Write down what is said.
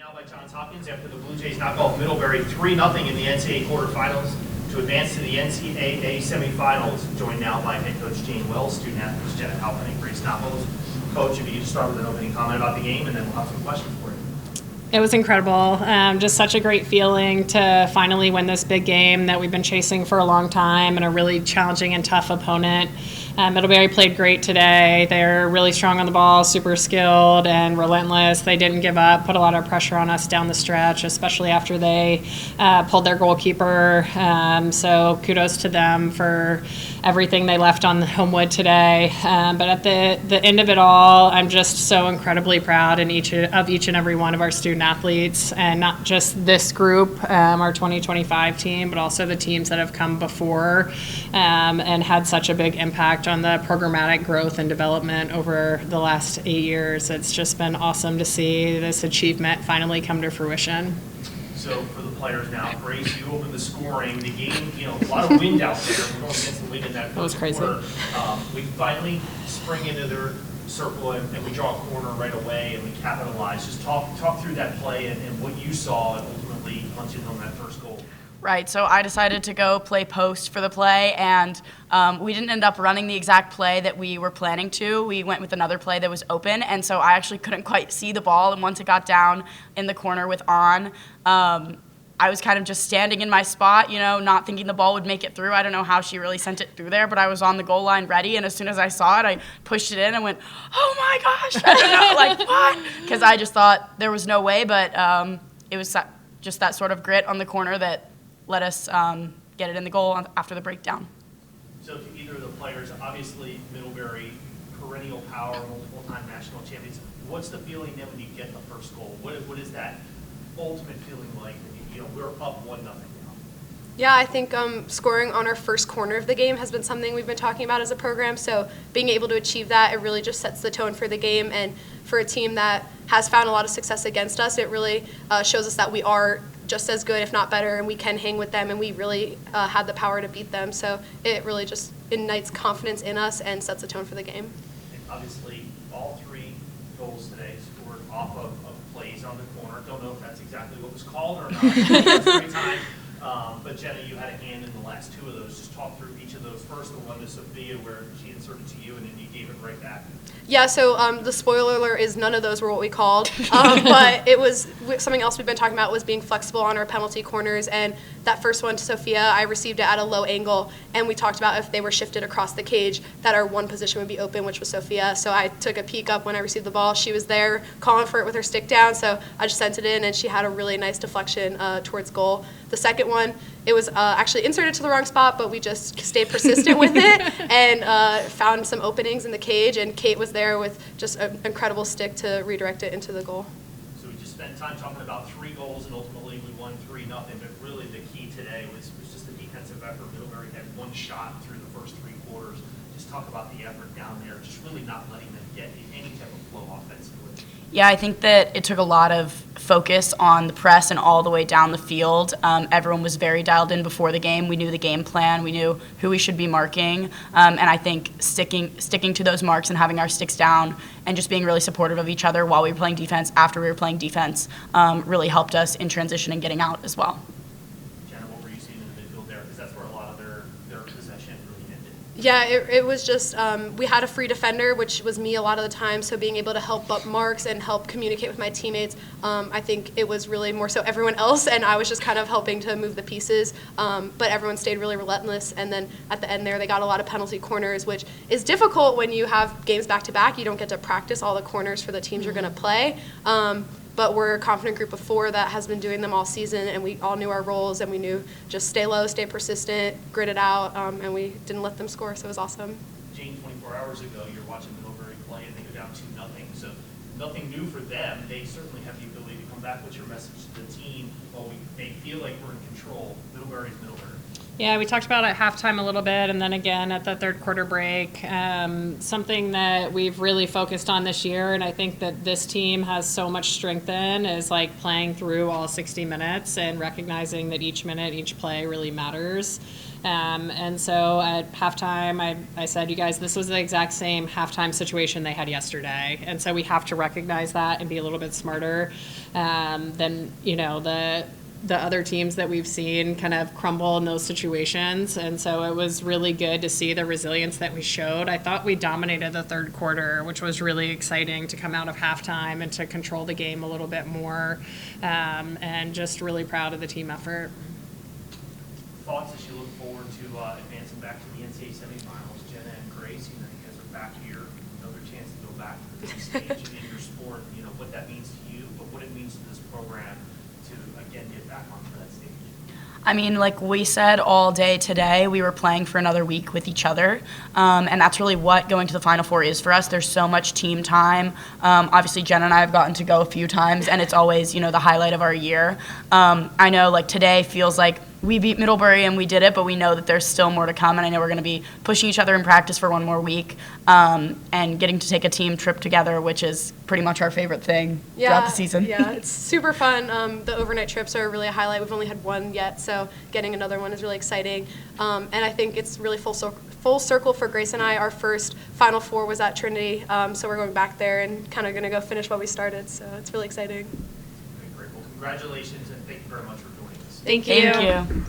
now by Hopkins after the Blue Jays knock off Middlebury 3-0 in the NCAA quarterfinals to advance to the NCAA semifinals. Joined now by head coach Jane Wells, student athletes Jenna Halpin and Grace Knopfels. Coach, if you could just start with an opening comment about the game, and then we'll have some questions for you. It was incredible. Just such a great feeling to finally win this big game that we've been chasing for a long time, and a really challenging and tough opponent. Middlebury played great today. They're really strong on the ball, super skilled and relentless. They didn't give up, put a lot of pressure on us down the stretch, especially after they pulled their goalkeeper. So kudos to them for everything they left on the home wood today. But at the end of it all, I'm just so incredibly proud of each and every one of our student athletes, and not just this group, our 2025 team, but also the teams that have come before and had such a big impact on the programmatic growth and development over the last 8 years. It's just been awesome to see this achievement finally come to fruition. So for the players now, Grace, you opened the scoring. The game, a lot of wind out there. We're going against the wind in that was crazy. quarter. We finally spring into their circle and we draw a corner right away and we capitalize. Just talk through that play and what you saw and ultimately punching home that first goal. Right, so I decided to go play post for the play, and we didn't end up running the exact play that we were planning to. We went with another play that was open, and so I actually couldn't quite see the ball, and once it got down in the corner with I was kind of just standing in my spot, not thinking the ball would make it through. I don't know how she really sent it through there, but I was on the goal line ready, and as soon as I saw it, I pushed it in and went, oh my gosh, what? Because I just thought there was no way, but it was just that sort of grit on the corner that let us get it in the goal after the breakdown. So to either of the players, obviously Middlebury, perennial power, multiple-time national champions, what's the feeling then when you get the first goal? What is that ultimate feeling like? We're up 1-0 now. Yeah, I think scoring on our first corner of the game has been something we've been talking about as a program. So being able to achieve that, it really just sets the tone for the game. And for a team that has found a lot of success against us, it really shows us that we are just as good, if not better, and we can hang with them, and we really had the power to beat them. So it really just ignites confidence in us and sets the tone for the game. And obviously, all three goals today scored off of plays on the corner. Don't know if that's exactly what was called or not. That's every time. But Jenna, you had a hand in the last two of those. Just talk through each of those. First, the one to Sophia where she inserted to you, and then you gave it right back. Yeah, so the spoiler alert is none of those were what we called, but it was something else we've been talking about was being flexible on our penalty corners, and that first one to Sophia, I received it at a low angle, and we talked about if they were shifted across the cage, that our one position would be open, which was Sophia. So I took a peek up when I received the ball. She was there calling for it with her stick down, so I just sent it in, and she had a really nice deflection towards goal. The second one, it was actually inserted to the wrong spot, but we just stayed persistent with it and found some openings in the cage, and Kate was there with just an incredible stick to redirect it into the goal. So we just spent time talking about 3 goals, and ultimately we won 3-0, but really the key today was just the defensive effort. Middlebury had one shot through the first 3 quarters. Just talk about the effort down there, just really not letting them get any type of flow offensively. Yeah, I think that it took a lot of focus on the press and all the way down the field. Everyone was very dialed in before the game. We knew the game plan. We knew who we should be marking. And I think sticking to those marks and having our sticks down and just being really supportive of each other while we were playing defense, after we were playing defense, really helped us in transition and getting out as well. Jenna, what were you seeing in the midfield there? Because that's where a lot of their possession really ended. Yeah, it was just, we had a free defender, which was me a lot of the time, so being able to help up marks and help communicate with my teammates, I think it was really more so everyone else, and I was just kind of helping to move the pieces, but everyone stayed really relentless, and then at the end there, they got a lot of penalty corners, which is difficult when you have games back-to-back. You don't get to practice all the corners for the teams you're going to play. But we're a confident group of 4 that has been doing them all season, and we all knew our roles, and we knew just stay low, stay persistent, grit it out, and we didn't let them score, so it was awesome. Jane, 24 hours ago, you're watching Middlebury play, and they go down 2-0, so nothing new for them. They certainly have the ability to come back with your message to the team while we may feel like we're in control. Middlebury's Middlebury. Yeah, we talked about it at halftime a little bit and then again at the third quarter break. Something that we've really focused on this year, and I think that this team has so much strength in, is like playing through all 60 minutes and recognizing that each minute, each play really matters. And so at halftime, I said, you guys, this was the exact same halftime situation they had yesterday. And so we have to recognize that and be a little bit smarter than, the other teams that we've seen kind of crumble in those situations. And so it was really good to see the resilience that we showed. I thought we dominated the third quarter, which was really exciting to come out of halftime and to control the game a little bit more. And just really proud of the team effort. Thoughts as you look forward to advancing back to the NCAA semifinals, Jenna and Grace, you guys are back here, another chance to go back to the big stage in your sport, what that means to you, but what it means to this program to, again, get back onto that stage. I mean, like we said all day today, we were playing for another week with each other, and that's really what going to the Final Four is for us. There's so much team time. Obviously, Jen and I have gotten to go a few times, and it's always, the highlight of our year. I know, like, today feels like we beat Middlebury and we did it, but we know that there's still more to come, and I know we're going to be pushing each other in practice for one more week and getting to take a team trip together, which is pretty much our favorite thing throughout the season. Yeah, it's super fun. The overnight trips are really a highlight. We've only had one yet, so getting another one is really exciting. And I think it's really full circle for Grace and I. Our first Final Four was at Trinity, so we're going back there and kind of going to go finish what we started, so it's really exciting. Great. Well, congratulations, and thank you very much for joining us. Thank you. Thank you.